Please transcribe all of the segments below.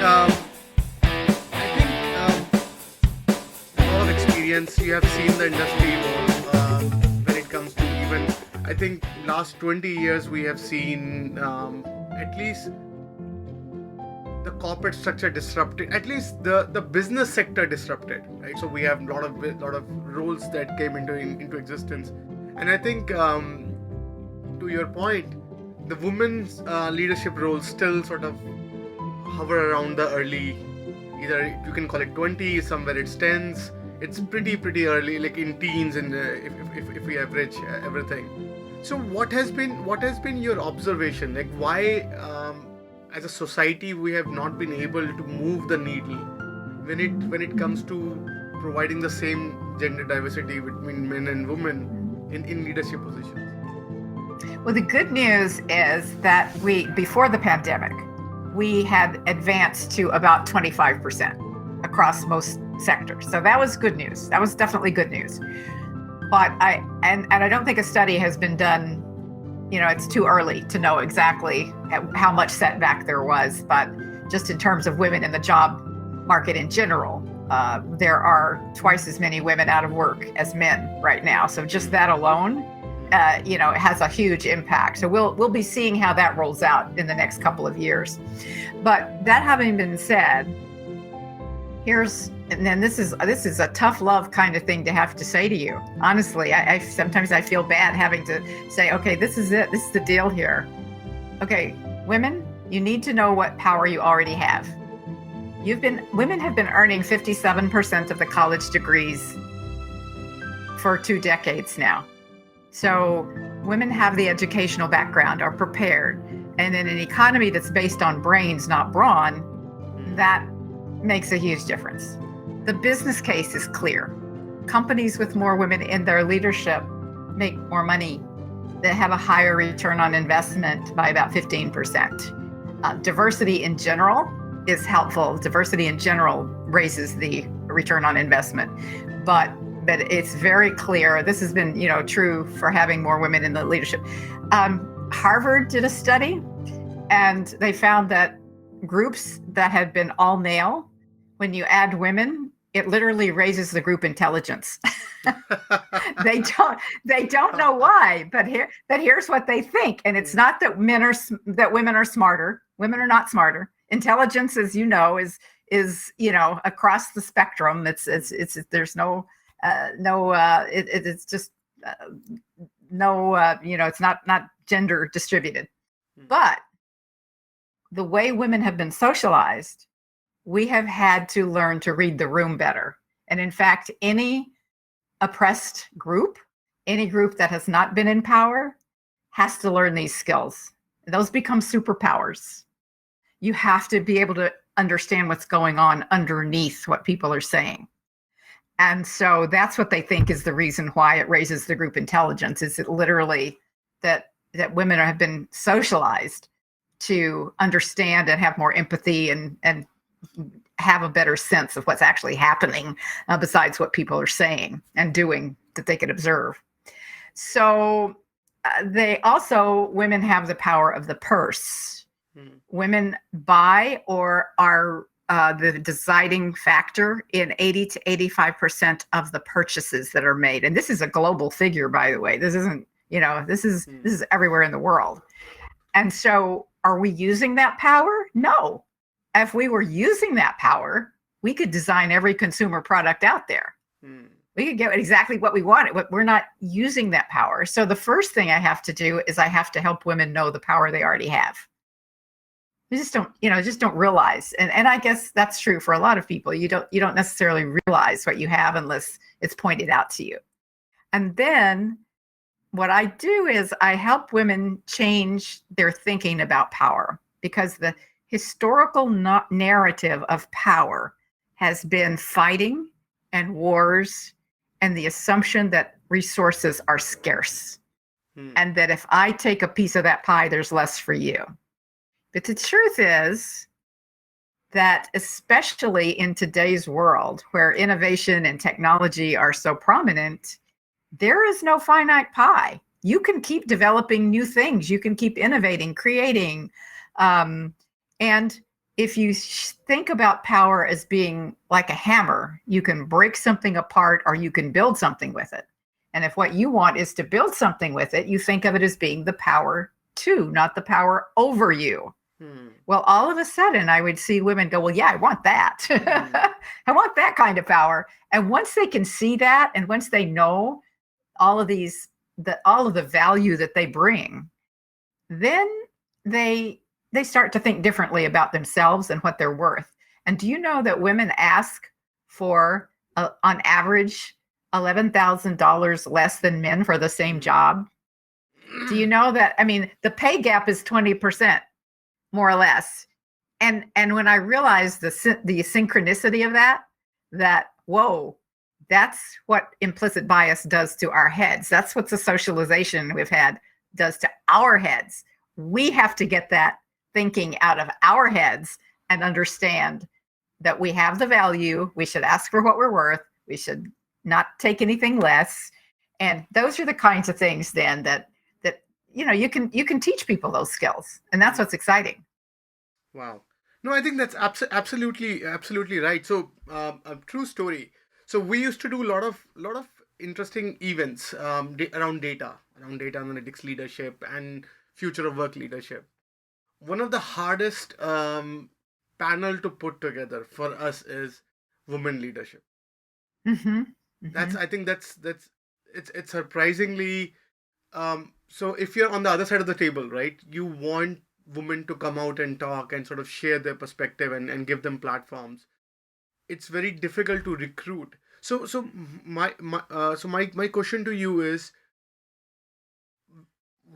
I think a lot of experience. You have seen the industry evolve when it comes to even. I think last 20 years we have seen at least the corporate structure disrupted, at least the business sector disrupted, right? So we have a lot of roles that came into existence, and I think to your point, the women's leadership roles still sort of hover around the early, either you can call it 20s, somewhere it's 10s. It's pretty early, like in teens, and if we average everything. So what has been your observation? Like why, as a society, we have not been able to move the needle when it comes to providing the same gender diversity between men and women in leadership positions? Well, the good news is that before the pandemic, we had advanced to about 25% across most sectors. So that was good news. That was definitely good news. But I don't think a study has been done. It's too early to know exactly how much setback there was. But just in terms of women in the job market in general, there are twice as many women out of work as men right now. So just that alone, it has a huge impact. So we'll be seeing how that rolls out in the next couple of years. But that having been said, this is a tough love kind of thing to have to say to you. Honestly, I sometimes I feel bad having to say, okay, this is it. This is the deal here. Okay, women, you need to know what power you already have. Women have been earning 57% of the college degrees for 2 decades now. So women have the educational background, are prepared. And in an economy that's based on brains, not brawn, that makes a huge difference. The business case is clear. Companies with more women in their leadership make more money. They have a higher return on investment by about 15%. Diversity in general is helpful. Diversity in general raises the return on investment. But it's very clear. This has been, true for having more women in the leadership. Harvard did a study, and they found that groups that had been all male, when you add women, it literally raises the group intelligence. They don't know why, but here's what they think. And it's not that women are smarter. Women are not smarter. Intelligence, as you know, is across the spectrum. It's there's no it's just it's not gender distributed. But the way women have been socialized, we have had to learn to read the room better. And in fact, any oppressed group, any group that has not been in power, has to learn these skills. Those become superpowers. You have to be able to understand what's going on underneath what people are saying. And so that's what they think is the reason why it raises the group intelligence, is it literally that women have been socialized to understand and have more empathy and have a better sense of what's actually happening besides what people are saying and doing that they can observe. So women have the power of the purse. Women buy or are the deciding factor in 80 to 85% of the purchases that are made. And this is a global figure, by the way. This isn't, this is everywhere in the world. And so are we using that power? No. If we were using that power, we could design every consumer product out there. We could get exactly what we wanted, but we're not using that power. So the first thing I have to do is I have to help women know the power they already have. They just don't realize. And I guess that's true for a lot of people. You don't necessarily realize what you have unless it's pointed out to you. And then what I do is I help women change their thinking about power, because the historical narrative of power has been fighting and wars and the assumption that resources are scarce and that if I take a piece of that pie, there's less for you. But the truth is that, especially in today's world where innovation and technology are so prominent, there is no finite pie. You can keep developing new things. You can keep innovating, creating, and if you think about power as being like a hammer, you can break something apart or you can build something with it. And if what you want is to build something with it, you think of it as being the power to, not the power over you. Well, all of a sudden I would see women go, well, yeah, I want that. I want that kind of power. And once they can see that, and once they know all of the value that they bring, then they start to think differently about themselves and what they're worth. And do you know that women ask for, on average, $11,000 less than men for the same job? Do you know that? I mean, the pay gap is 20%, more or less. And when I realized the synchronicity of that, whoa, that's what implicit bias does to our heads. That's what the socialization we've had does to our heads. We have to get that thinking out of our heads and understand that we have the value. We should ask for what we're worth. We should not take anything less. And those are the kinds of things then that you can teach people those skills. And that's what's exciting. Wow. No, I think that's absolutely right. So a true story. So we used to do a lot of interesting events around data analytics leadership and future of work leadership. One of the hardest panel to put together for us is women leadership. Mm-hmm. Mm-hmm. I think that's it's surprisingly so if you're on the other side of the table, right, you want women to come out and talk and sort of share their perspective and give them platforms. It's very difficult to recruit. So my question to you is,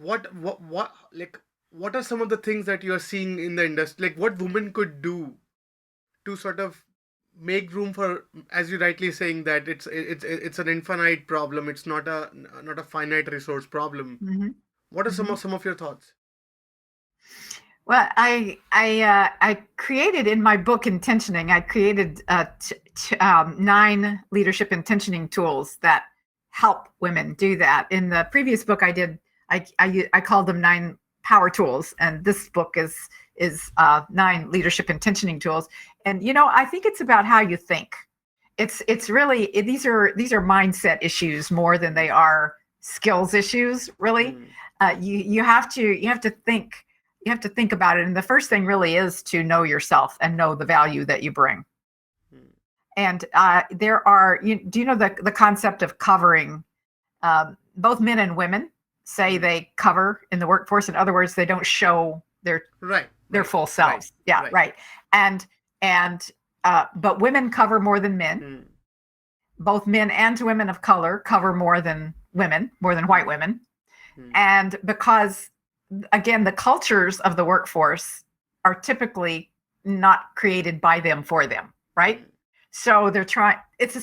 what are some of the things that you're seeing in the industry, like what women could do to sort of make room for, as you're rightly saying, that it's an infinite problem, it's not a finite resource problem. Mm-hmm. What are Mm-hmm. some of your thoughts? Well, I created in my book Intentioning, I created 9 leadership intentioning tools that help women do that. In the previous book I did, I called them 9 power tools, and this book is 9 leadership intentioning tools. And I think it's about how you think. It's really these are mindset issues more than they are skills issues. Really, you have to think. You have to think about it. And the first thing really is to know yourself and know the value that you bring. And there are, do you know the concept of covering? Both men and women say they cover in the workforce. In other words, they don't show their full selves. Right. And but women cover more than men. Both men and women of color cover more than white women. And because, again, the cultures of the workforce are typically not created by them for them, right? So they're trying, it's a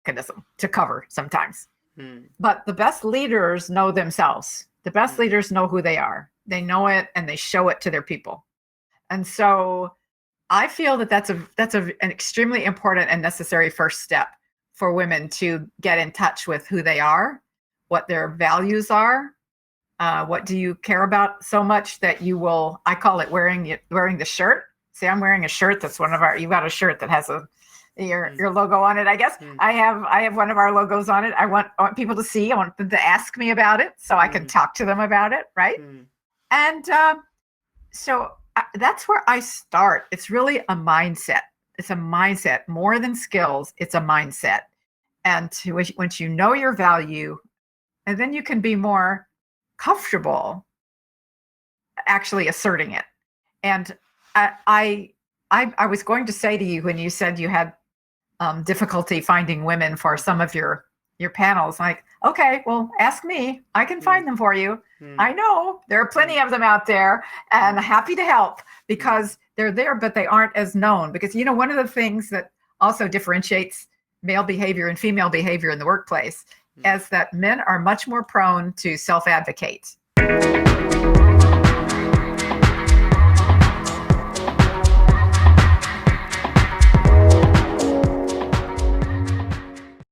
mechanism to cover sometimes. But the best leaders know themselves. The best leaders know who they are. They know it and they show it to their people. And so I feel that that's an extremely important and necessary first step for women to get in touch with who they are, what their values are. What do you care about so much that you will, I call it wearing the shirt. See, I'm wearing a shirt that's you've got a shirt that has your logo on it, I guess. I have one of our logos on it. I want people to see, I want them to ask me about it so I can talk to them about it, right? And so that's where I start. It's really a mindset. It's a mindset more than skills. It's a mindset. And once you know your value, and then you can be more comfortable actually asserting it. And I was going to say to you, when you said you had difficulty finding women for some of your panels, like, okay, well, ask me. I can find them for you. I know there are plenty of them out there, and happy to help, because they're there, but they aren't as known. Because, one of the things that also differentiates male behavior and female behavior in the workplace is that men are much more prone to self-advocate.